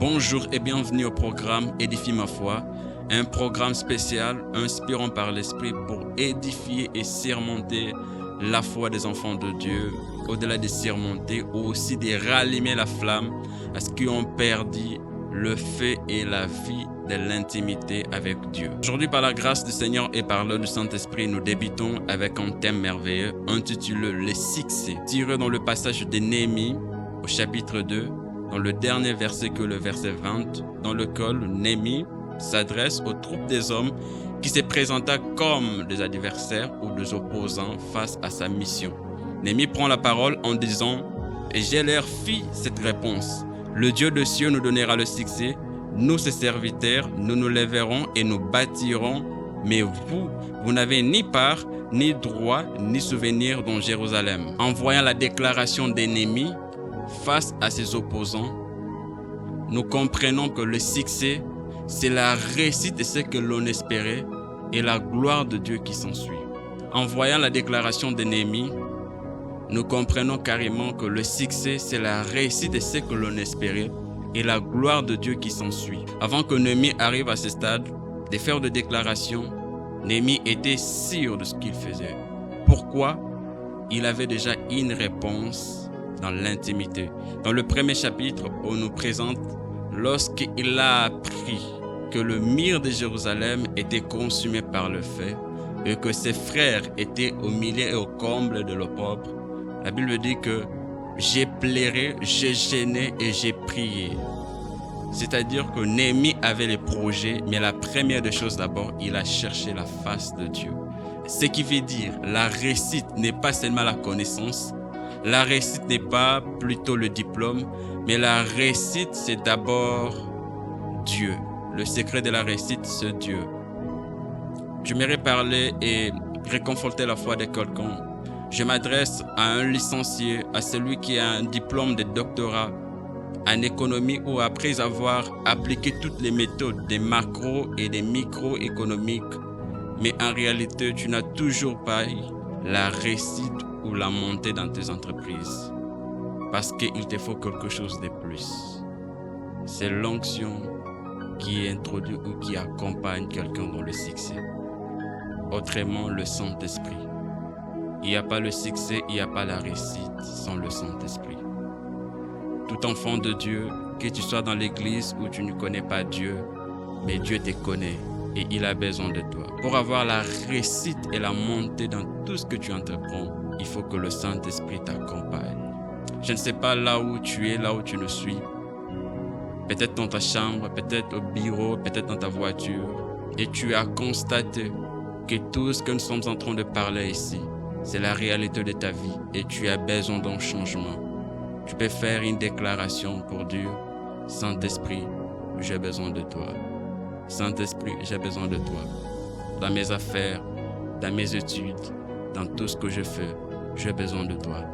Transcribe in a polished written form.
Bonjour et bienvenue au programme Édifie ma foi, un programme spécial inspirant par l'Esprit pour édifier et surmonter la foi des enfants de Dieu, au-delà de surmonter, aussi de rallumer la flamme à ceux qui ont perdu le feu et la vie de l'intimité avec Dieu. Aujourd'hui, par la grâce du Seigneur et par l'œuvre du Saint-Esprit, nous débutons avec un thème merveilleux intitulé « Le succès », tiré dans le passage de Néhémie au chapitre 2, dans le dernier verset que le verset 20, dans lequel Néhémie s'adresse aux troupes des hommes qui se présentaient comme des adversaires ou des opposants face à sa mission. Néhémie prend la parole en disant « Et j'ai leur fit cette réponse. Le Dieu des cieux nous donnera le succès. Nous, ses serviteurs, nous nous lèverons et nous bâtirons. Mais vous n'avez ni part, ni droit, ni souvenir dans Jérusalem. » En voyant la déclaration de Néhémie face à ses opposants, nous comprenons que le succès, c'est la réussite de ce que l'on espérait et la gloire de Dieu qui s'ensuit. En voyant la déclaration de Néhémie, nous comprenons carrément que le succès, c'est la réussite de ce que l'on espérait et la gloire de Dieu qui s'ensuit. Avant que Néhémie arrive à ce stade de faire des déclarations, Néhémie était sûr de ce qu'il faisait. Pourquoi? Il avait déjà une réponse dans l'intimité. Dans le premier chapitre, on nous présente lorsqu'il a appris que le mur de Jérusalem était consumé par le feu et que ses frères étaient au milieu et au comble de l'opprobre. La Bible dit que j'ai pleuré, j'ai gêné et j'ai prié. C'est-à-dire que Néhémie avait les projets, mais la première des choses d'abord, il a cherché la face de Dieu. Ce qui veut dire, la réussite n'est pas seulement la connaissance, la réussite n'est pas plutôt le diplôme, mais la réussite, c'est d'abord Dieu. Le secret de la réussite, c'est Dieu. J'aimerais parler et réconforter la foi de quelqu'un. Je m'adresse à un licencié, à celui qui a un diplôme de doctorat en économie ou après avoir appliqué toutes les méthodes des macro et des microéconomiques. Mais en réalité, tu n'as toujours pas eu la réussite ou la montée dans tes entreprises. Parce qu'il te faut quelque chose de plus. C'est l'onction qui introduit ou qui accompagne quelqu'un dans le succès. Autrement, le Saint-Esprit. Il n'y a pas le succès, il n'y a pas la réussite sans le Saint-Esprit. Tout enfant de Dieu, que tu sois dans l'église où tu ne connais pas Dieu, mais Dieu te connaît et il a besoin de toi. Pour avoir la réussite et la montée dans tout ce que tu entreprends, il faut que le Saint-Esprit t'accompagne. Je ne sais pas là où tu es, là où tu nous suis. Peut-être dans ta chambre, peut-être au bureau, peut-être dans ta voiture. Et tu as constaté que tout ce que nous sommes en train de parler ici, c'est la réalité de ta vie et tu as besoin d'un changement. Tu peux faire une déclaration pour dire « Saint-Esprit, j'ai besoin de toi. Saint-Esprit, j'ai besoin de toi. Dans mes affaires, dans mes études, dans tout ce que je fais, j'ai besoin de toi. »